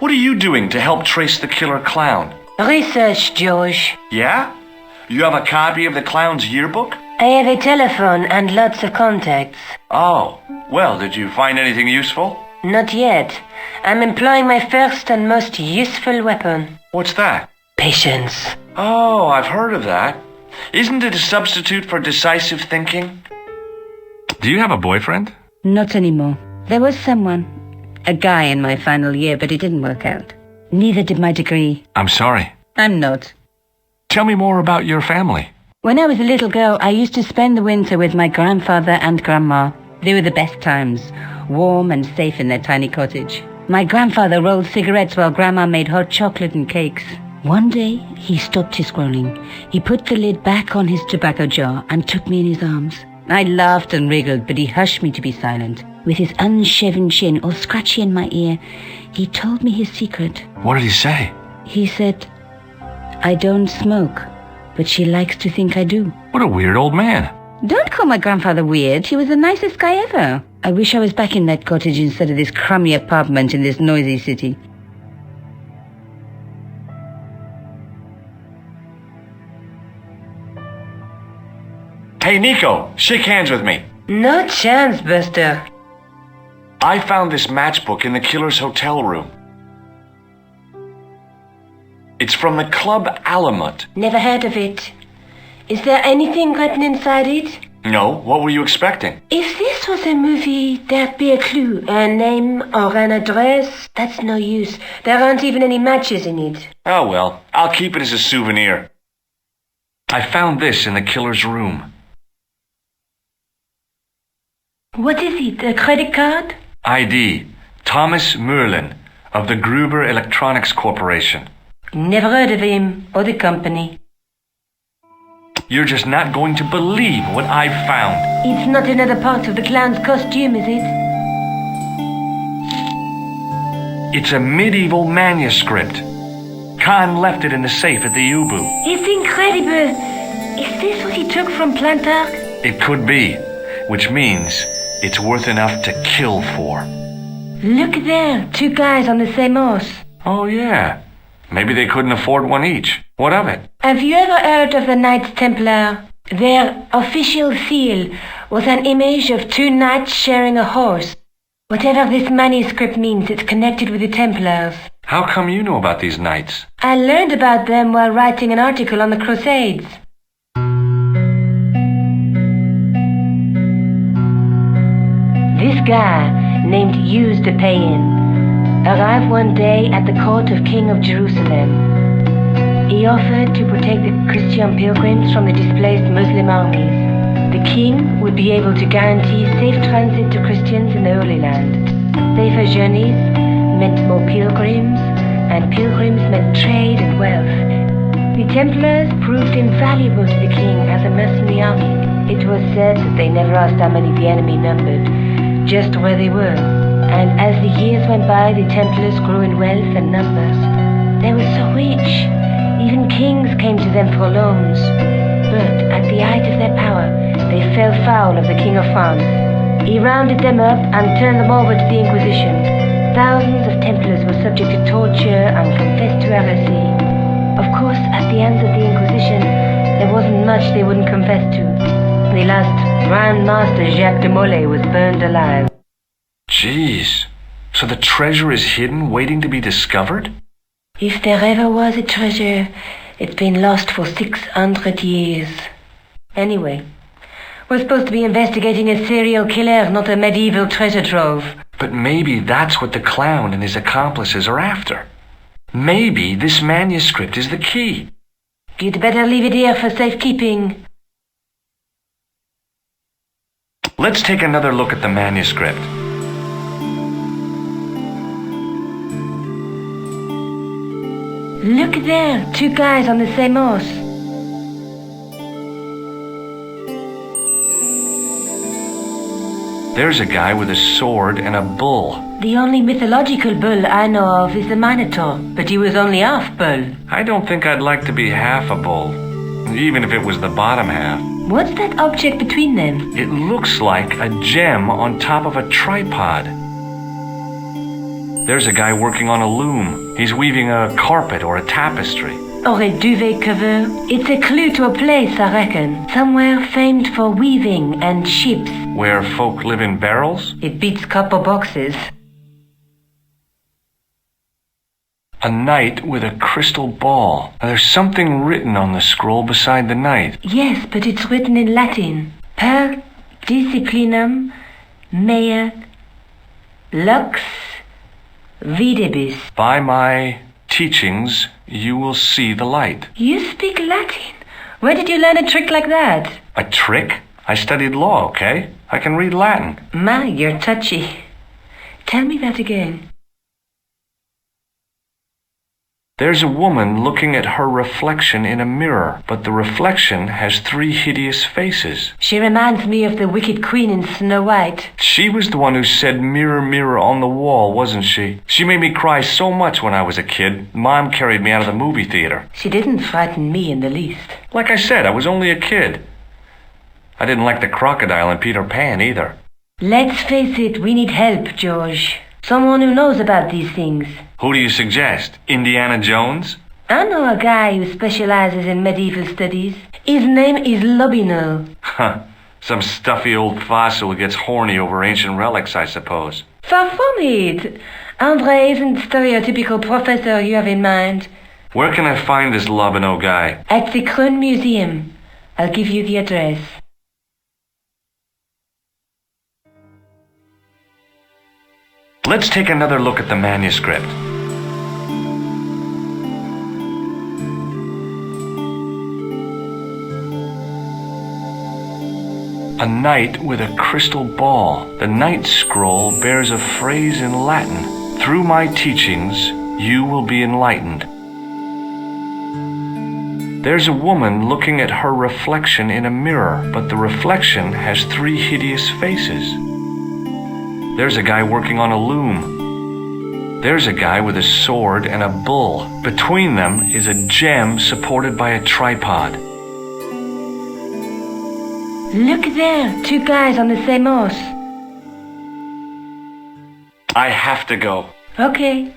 What are you doing to help trace the killer clown? Research, George. Yeah? You have a copy of the clown's yearbook? I have a telephone and lots of contacts. Oh, well, did you find anything useful? Not yet. I'm employing my first and most useful weapon. What's that? Patience. Oh, I've heard of that. Isn't it a substitute for decisive thinking? Do you have a boyfriend? Not anymore. There was someone. A guy in my final year, but it didn't work out. Neither did my degree. I'm sorry. I'm not. Tell me more about your family. When I was a little girl, I used to spend the winter with my grandfather and grandma. They were the best times, warm and safe in their tiny cottage. My grandfather rolled cigarettes while grandma made hot chocolate and cakes. One day, he stopped his groaning. He put the lid back on his tobacco jar and took me in his arms. I laughed and wriggled, but he hushed me to be silent. With his unshaven chin all scratchy in my ear, he told me his secret. What did he say? He said, "I don't smoke, but she likes to think I do." What a weird old man. Don't call my grandfather weird. He was the nicest guy ever. I wish I was back in that cottage instead of this crummy apartment in this noisy city. Hey, Nico, shake hands with me. No chance, Buster. I found this matchbook in the killer's hotel room. It's from the Club Alamut. Never heard of it. Is there anything written inside it? No, what were you expecting? If this was a movie, there'd be a clue, a name or an address. That's no use. There aren't even any matches in it. Oh well, I'll keep it as a souvenir. I found this in the killer's room. What is it, a credit card? ID, Thomas Merlin, of the Gruber Electronics Corporation. Never heard of him or the company. You're just not going to believe what I've found. It's not another part of the clown's costume, is it? It's a medieval manuscript. Khan left it in the safe at the U-Boo. It's incredible. Is this what he took from Plantark? It could be, which means it's worth enough to kill for. Look there, two guys on the same horse. Oh yeah, maybe they couldn't afford one each. What of it? Have you ever heard of the Knights Templar? Their official seal was an image of two knights sharing a horse. Whatever this manuscript means, it's connected with the Templars. How come you know about these knights? I learned about them while writing an article on the Crusades. This guy, named Hughes de Payen, arrived one day at the court of King of Jerusalem. He offered to protect the Christian pilgrims from the displaced Muslim armies. The king would be able to guarantee safe transit to Christians in the Holy Land. Safer journeys meant more pilgrims, and pilgrims meant trade and wealth. The Templars proved invaluable to the king as a mercenary army. It was said that they never asked how many the enemy numbered, just where they were. And as the years went by, the Templars grew in wealth and numbers. They were so rich, even kings came to them for loans. But at the height of their power, they fell foul of the King of France. He rounded them up and turned them over to the Inquisition. Thousands of Templars were subject to torture and confessed to heresy. Of course, at the hands of the Inquisition, there wasn't much they wouldn't confess to. The last Grand Master Jacques de Molay was burned alive. Jeez, so the treasure is hidden, waiting to be discovered? If there ever was a treasure, it's been lost for 600 years. Anyway, we're supposed to be investigating a serial killer, not a medieval treasure trove. But maybe that's what the clown and his accomplices are after. Maybe this manuscript is the key. You'd better leave it here for safekeeping. Let's take another look at the manuscript. Look there, two guys on the same horse. There's a guy with a sword and a bull. The only mythological bull I know of is the Minotaur, but he was only half bull. I don't think I'd like to be half a bull, even if it was the bottom half. What's that object between them? It looks like a gem on top of a tripod. There's a guy working on a loom. He's weaving a carpet or a tapestry. Or a duvet cover. It's a clue to a place, I reckon. Somewhere famed for weaving and ships. Where folk live in barrels? It beats copper boxes. A knight with a crystal ball. Now, there's something written on the scroll beside the knight. Yes, but it's written in Latin. Per disciplinum mea lux videbis. By my teachings, you will see the light. You speak Latin? Where did you learn a trick like that? A trick? I studied law, okay? I can read Latin. My, you're touchy. Tell me that again. There's a woman looking at her reflection in a mirror, but the reflection has 3 hideous faces. She reminds me of the wicked queen in Snow White. She was the one who said, "Mirror, mirror on the wall," wasn't she? She made me cry so much when I was a kid. Mom carried me out of the movie theater. She didn't frighten me in the least. Like I said, I was only a kid. I didn't like the crocodile in Peter Pan either. Let's face it, we need help, George. Someone who knows about these things. Who do you suggest? Indiana Jones? I know a guy who specializes in medieval studies. His name is Lobineau. Huh. Some stuffy old fossil who gets horny over ancient relics, I suppose. Far from it. Andre isn't the stereotypical professor you have in mind. Where can I find this Lobineau guy? At the Kroon Museum. I'll give you the address. Let's take another look at the manuscript. A knight with a crystal ball. The knight's scroll bears a phrase in Latin. Through my teachings, you will be enlightened. There's a woman looking at her reflection in a mirror, but the reflection has 3 hideous faces. There's a guy working on a loom. There's a guy with a sword and a bull. Between them is a gem supported by a tripod. Look there, 2 guys on the same horse. I have to go. Okay.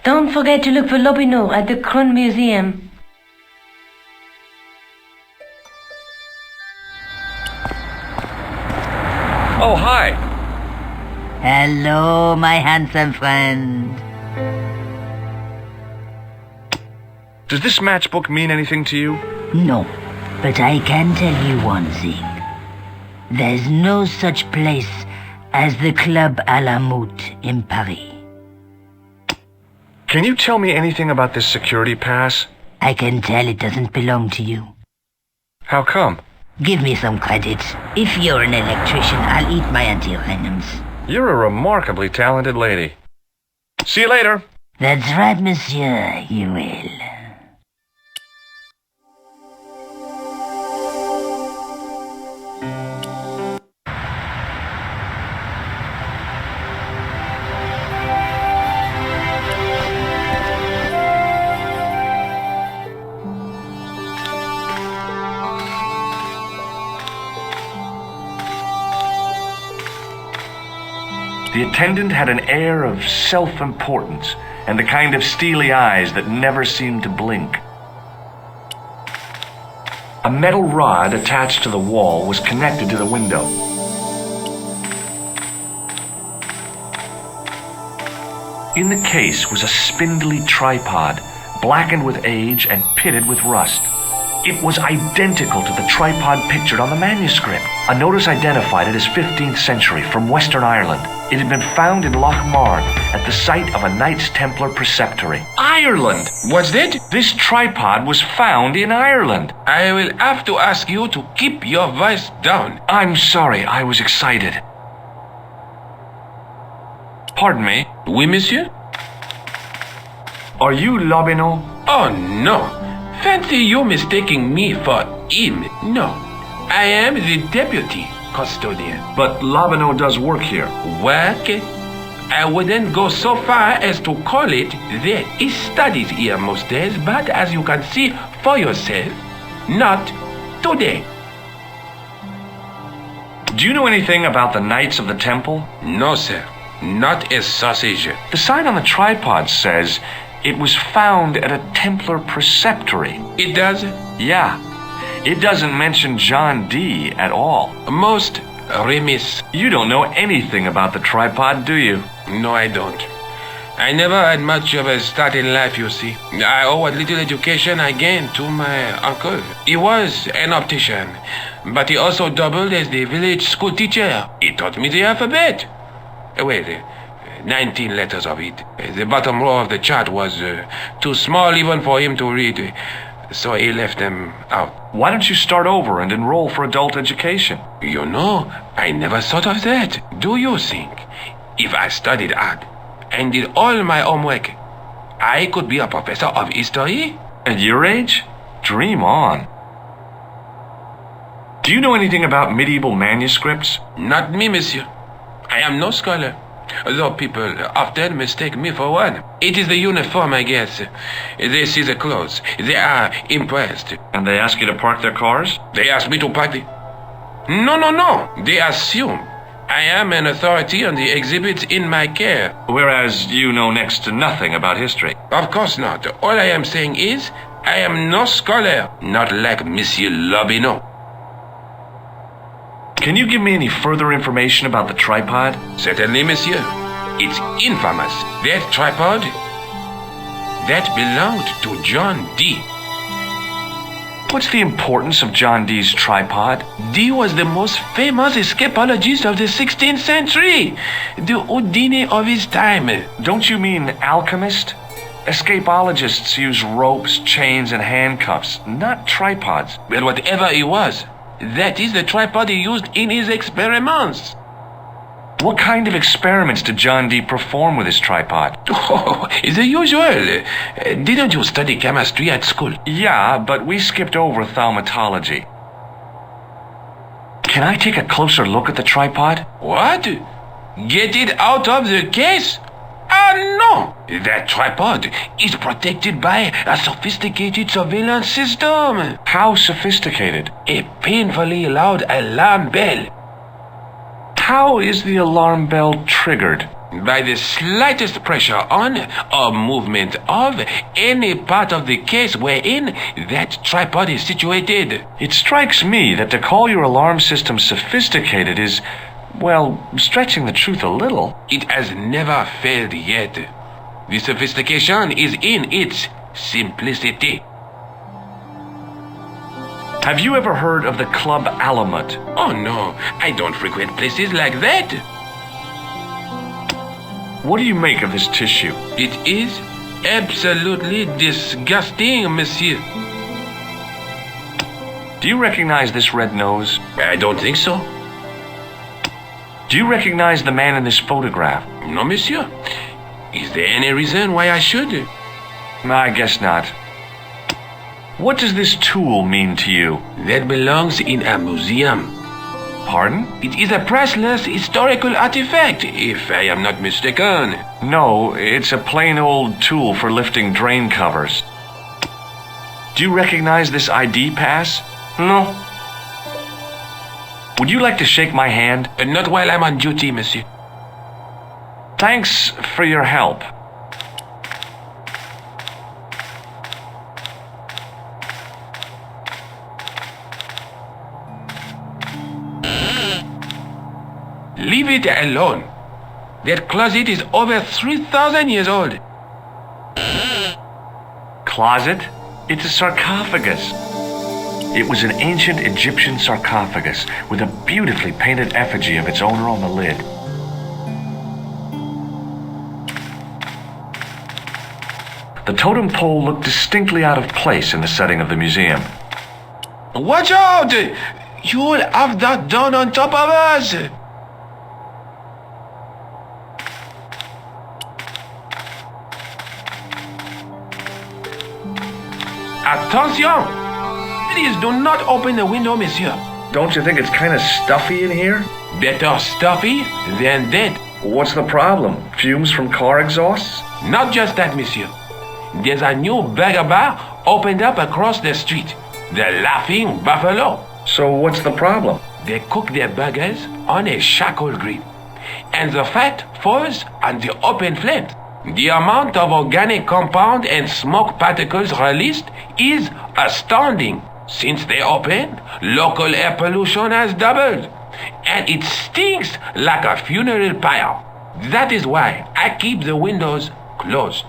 Don't forget to look for Lobineau at the Kroon Museum. Oh, hi. Hello, my handsome friend. Does this matchbook mean anything to you? No, but I can tell you one thing. There's no such place as the Club à la Moute in Paris. Can you tell me anything about this security pass? I can tell it doesn't belong to you. How come? Give me some credit. If you're an electrician, I'll eat my antirhythms. You're a remarkably talented lady. See you later. That's right, monsieur, you will. The attendant had an air of self-importance and the kind of steely eyes that never seemed to blink. A metal rod attached to the wall was connected to the window. In the case was a spindly tripod, blackened with age and pitted with rust. It was identical to the tripod pictured on the manuscript. A notice identified it as 15th century from Western Ireland. It had been found in Loch Marne at the site of a Knights Templar preceptory. Ireland! What's that? This tripod was found in Ireland. I will have to ask you to keep your voice down. I'm sorry, I was excited. Pardon me? Oui, monsieur? Are you Lobineau? Oh, no. Fancy you mistaking me for him. No. I am the deputy custodian. But Lobineau does work here. Work? I wouldn't go so far as to call it that. He studies here most days, but as you can see for yourself, not today. Do you know anything about the Knights of the Temple? No, sir. not a sausage. The sign on the tripod says it was found at a Templar preceptory. It does? Yeah. It doesn't mention John D. at all. Most remiss. You don't know anything about the tripod, do you? No, I don't. I never had much of a start in life, you see. I owe what little education I gained to my uncle. He was an optician, but he also doubled as the village school teacher. He taught me the alphabet. Well, 19 letters of it. The bottom row of the chart was too small even for him to read, so he left them out. Why don't you start over and enroll for adult education? You know, I never thought of that. Do you think if I studied hard and did all my homework, I could be a professor of history? At your age? Dream on. Do you know anything about medieval manuscripts? Not me, monsieur. I am no scholar, though people often mistake me for one. It is the uniform, I guess. They see the clothes. They are impressed. And they ask you to park their cars? They ask me to park the... No. They assume I am an authority on the exhibits in my care. Whereas you know next to nothing about history. Of course not. All I am saying is, I am no scholar, not like Monsieur Lobineau. Can you give me any further information about the tripod? Certainly, monsieur. It's infamous. That tripod, that belonged to John D. What's the importance of John Dee's tripod? D was the most famous escapologist of the 16th century. The Houdini of his time. Don't you mean alchemist? Escapologists use ropes, chains, and handcuffs, not tripods. Well, whatever he was, that is the tripod he used in his experiments. What kind of experiments did John Dee perform with his tripod? Oh, the usual. Didn't you study chemistry at school? Yeah, but we skipped over thaumatology. Can I take a closer look at the tripod? What? Get it out of the case? No! That tripod is protected by a sophisticated surveillance system. How sophisticated? A painfully loud alarm bell. How is the alarm bell triggered? By the slightest pressure on or movement of any part of the case wherein that tripod is situated. It strikes me that to call your alarm system sophisticated is, well, stretching the truth a little. It has never failed yet. The sophistication is in its simplicity. Have you ever heard of the Club Alamut? Oh no, I don't frequent places like that. What do you make of this tissue? It is absolutely disgusting, monsieur. Do you recognize this red nose? I don't think so. Do you recognize the man in this photograph? No, monsieur. Is there any reason why I should? I guess not. What does this tool mean to you? That belongs in a museum. Pardon? It is a priceless historical artifact, if I am not mistaken. No, it's a plain old tool for lifting drain covers. Do you recognize this ID pass? No. Would you like to shake my hand? Not while I'm on duty, monsieur. Thanks for your help. Leave it alone. That closet is over 3,000 years old. Closet? It's a sarcophagus. It was an ancient Egyptian sarcophagus with a beautifully painted effigy of its owner on the lid. The totem pole looked distinctly out of place in the setting of the museum. Watch out! You'll have that done on top of us! Attention! Please do not open the window, monsieur. Don't you think it's kind of stuffy in here? Better stuffy than dead. What's the problem? Fumes from car exhausts? Not just that, monsieur. There's a new burger bar opened up across the street. The Laughing Buffalo. So what's the problem? They cook their burgers on a charcoal grill. and the fat falls on the open flames. The amount of organic compound and smoke particles released is astounding. Since they opened, local air pollution has doubled, and it stinks like a funeral pyre. That is why I keep the windows closed.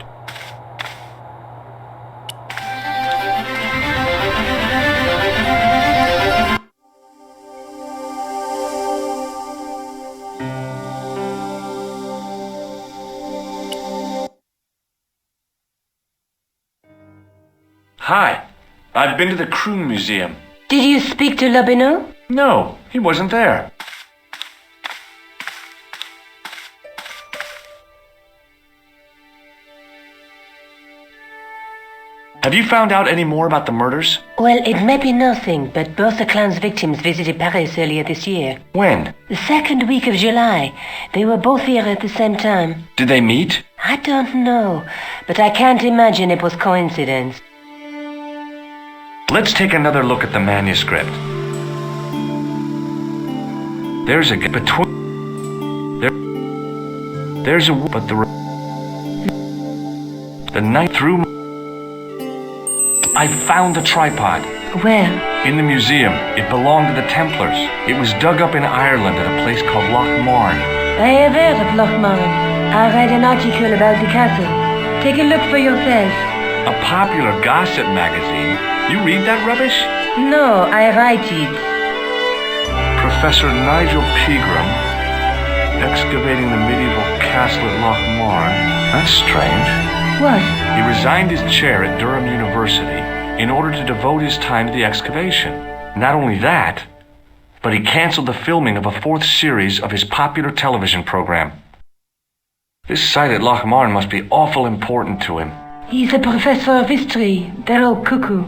Hi. I've been to the Croon Museum. Did you speak to Lobineau? No, he wasn't there. Have you found out any more about the murders? Well, it may be nothing, but both the clan's victims visited Paris earlier this year. When? The second week of July. They were both here at the same time. Did they meet? I don't know, but I can't imagine it was coincidence. Let's take another look at the manuscript. There's a between there's a but the night through. I found the tripod. Where? In the museum. It belonged to the Templars. It was dug up in Ireland at a place called Loch Marne. I have heard of Loch Marne. I read an article about the castle. Take a look for yourself. A popular gossip magazine. You read that rubbish? No, I write it. Professor Nigel Pegram, excavating the medieval castle at Loch Marne. That's strange. What? He resigned his chair at Durham University in order to devote his time to the excavation. Not only that, but he canceled the filming of a fourth series of his popular television program. This site at Loch Marne must be awful important to him. He's a professor of history. They're all cuckoo.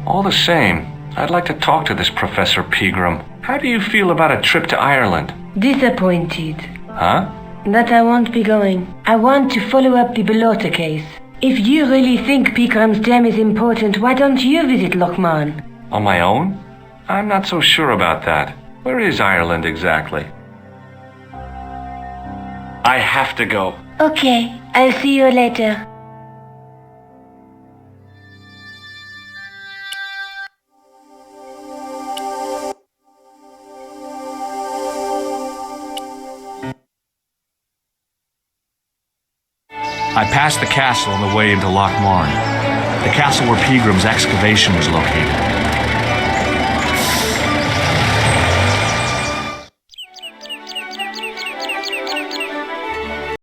All the same, I'd like to talk to this Professor Pegram. How do you feel about a trip to Ireland? Disappointed. Huh? That I won't be going. I want to follow up the Belota case. If you really think Pegram's gem is important, why don't you visit Loch Marne? On my own? I'm not so sure about that. Where is Ireland exactly? I have to go. Okay, I'll see you later. I passed the castle on the way into Loch Marne, the castle where Pegram's excavation was located.